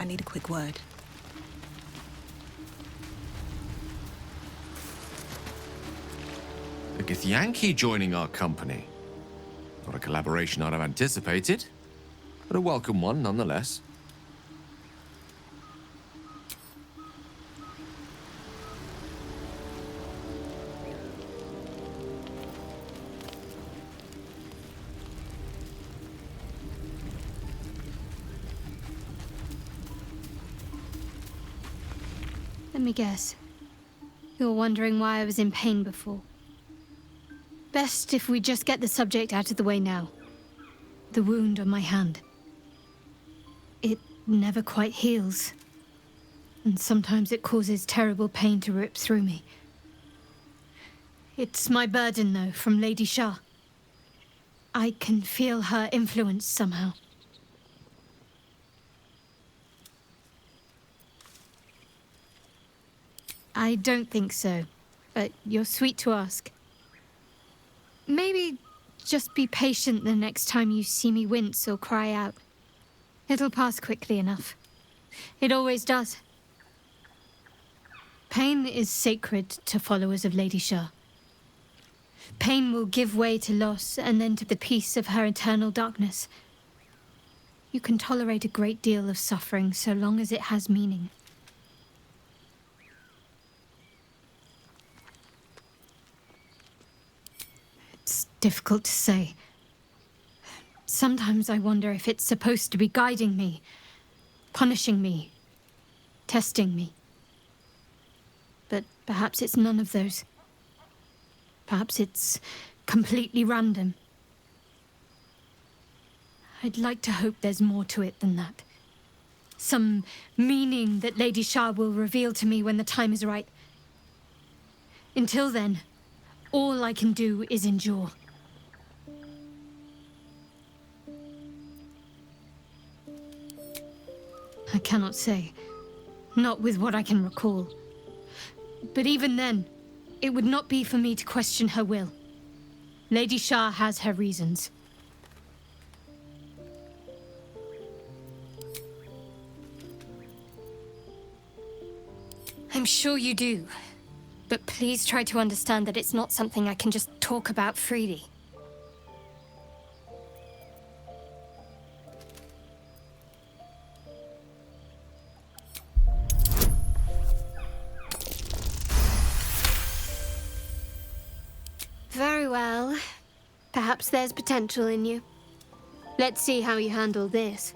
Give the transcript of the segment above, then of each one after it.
I need a quick word. A Githyanki joining our company. Not a collaboration I'd have anticipated, but a welcome one nonetheless. Let me guess. You're wondering why I was in pain before. Best if we just get the subject out of the way now. The wound on my hand. It never quite heals. And sometimes it causes terrible pain to rip through me. It's my burden, though, from Lady Shah. I can feel her influence somehow. I don't think so, but you're sweet to ask. Maybe just be patient the next time you see me wince or cry out. It'll pass quickly enough. It always does. Pain is sacred to followers of Lady Shah. Pain will give way to loss and then to the peace of her eternal darkness. You can tolerate a great deal of suffering so long as it has meaning. It's difficult to say. Sometimes I wonder if it's supposed to be guiding me, punishing me, testing me. But perhaps it's none of those. Perhaps it's completely random. I'd like to hope there's more to it than that. Some meaning that Lady Shah will reveal to me when the time is right. Until then, all I can do is endure. I cannot say. Not with what I can recall. But even then, it would not be for me to question her will. Lady Shah has her reasons. I'm sure you do. But please try to understand that it's not something I can just talk about freely. Very well. Perhaps there's potential in you. Let's see how you handle this.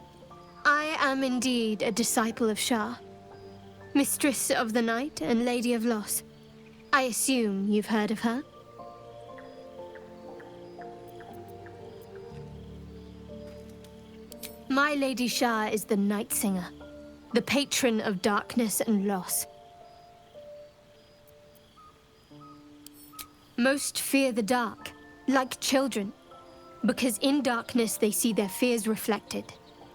I am indeed a disciple of Shah. Mistress of the Night and Lady of Loss. I assume you've heard of her? My Lady Shah is the Night Singer, the patron of darkness and loss. Most fear the dark, like children, because in darkness they see their fears reflected.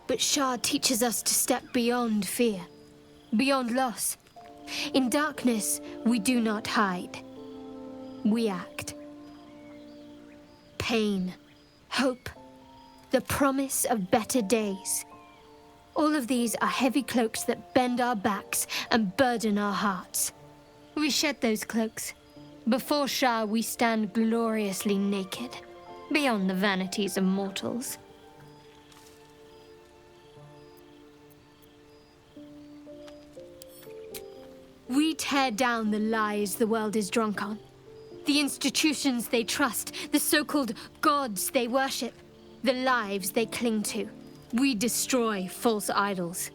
But Shah teaches us to step beyond fear, beyond loss. In darkness, we do not hide. We act. Pain, hope, the promise of better days. All of these are heavy cloaks that bend our backs and burden our hearts. We shed those cloaks. Before Shah, we stand gloriously naked, beyond the vanities of mortals. We tear down the lies the world is drunk on, the institutions they trust, the so-called gods they worship, the lives they cling to. We destroy false idols,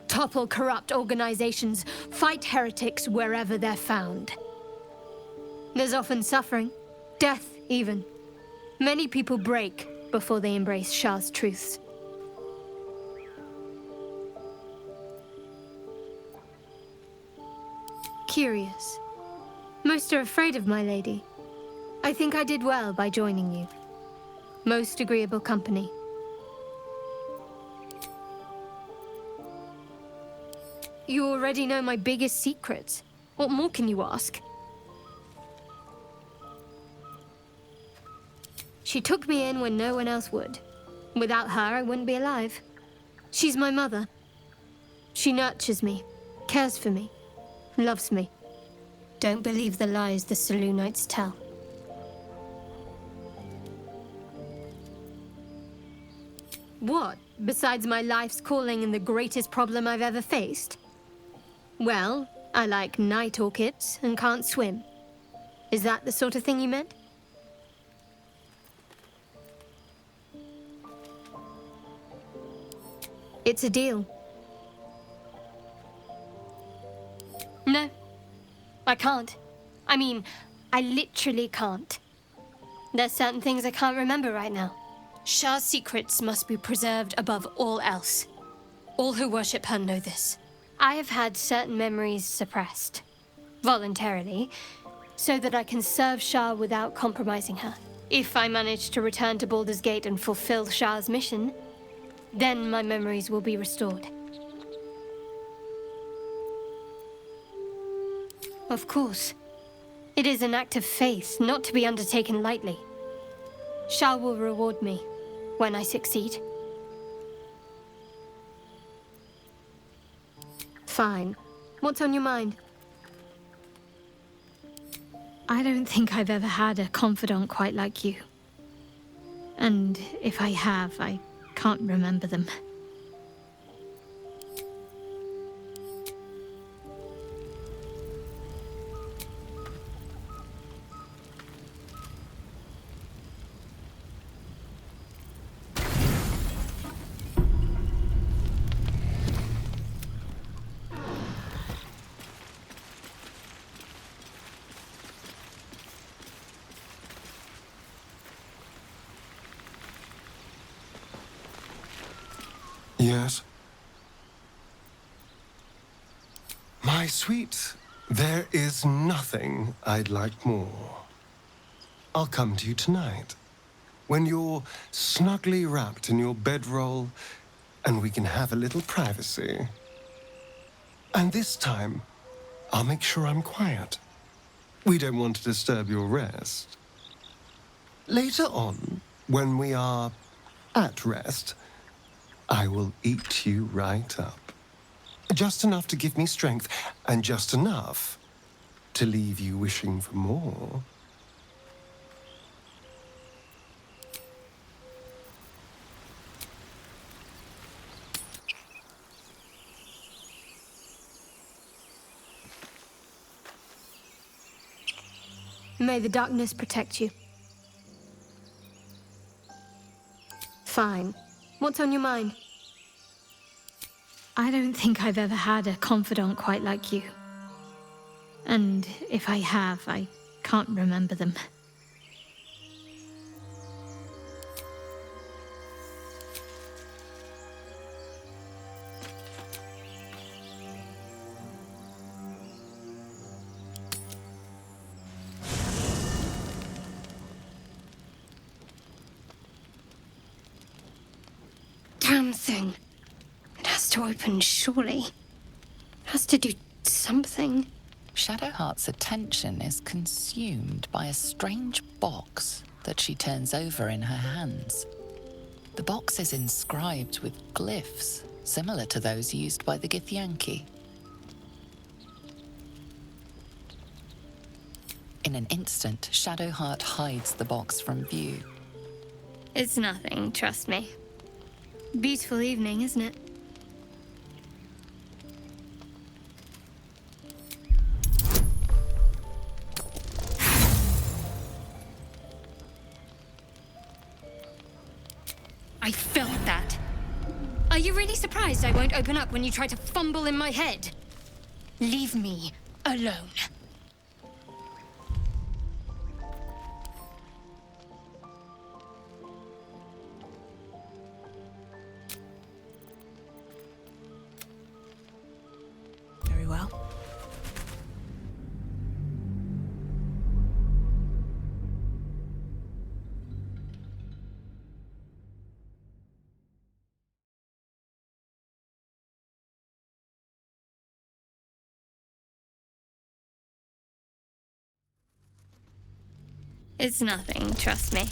topple corrupt organizations, fight heretics wherever they're found. There's often suffering, death even. Many people break before they embrace Shah's truths. Curious. Most are afraid of my lady. I think I did well by joining you. Most agreeable company. You already know my biggest secrets. What more can you ask? She took me in when no one else would. Without her, I wouldn't be alive. She's my mother. She nurtures me, cares for me, loves me. Don't believe the lies the Selûnites tell. What, besides my life's calling and the greatest problem I've ever faced? Well, I like night orchids and can't swim. Is that the sort of thing you meant? It's a deal. No, I can't. I mean, I literally can't. There's certain things I can't remember right now. Shah's secrets must be preserved above all else. All who worship her know this. I have had certain memories suppressed, voluntarily, so that I can serve Shah without compromising her. If I manage to return to Baldur's Gate and fulfill Shah's mission, then my memories will be restored. Of course. It is an act of faith, not to be undertaken lightly. Shah will reward me when I succeed. Fine. What's on your mind? I don't think I've ever had a confidant quite like you. And if I have, I can't remember them. Yes? My sweet, there is nothing I'd like more. I'll come to you tonight, when you're snugly wrapped in your bedroll, and we can have a little privacy. And this time, I'll make sure I'm quiet. We don't want to disturb your rest. Later on, when we are at rest, I will eat you right up. Just enough to give me strength, and just enough to leave you wishing for more. May the darkness protect you. Fine. What's on your mind? I don't think I've ever had a confidant quite like you. And if I have, I can't remember them. Damn thing. It has to open, surely. It has to do something. Shadowheart's attention is consumed by a strange box that she turns over in her hands. The box is inscribed with glyphs similar to those used by the Githyanki. In an instant, Shadowheart hides the box from view. It's nothing, trust me. Beautiful evening, isn't it? I felt that. Are you really surprised I won't open up when you try to fumble in my head? Leave me alone. Very well. It's nothing, trust me.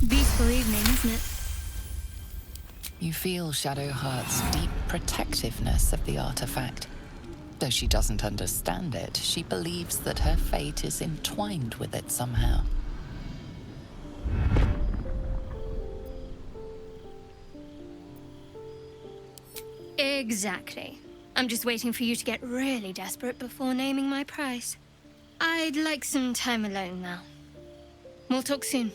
Beautiful evening, isn't it? You feel Shadowheart's deep protectiveness of the artifact. Though she doesn't understand it, she believes that her fate is entwined with it somehow. Exactly. I'm just waiting for you to get really desperate before naming my price. I'd like some time alone now. We'll talk soon.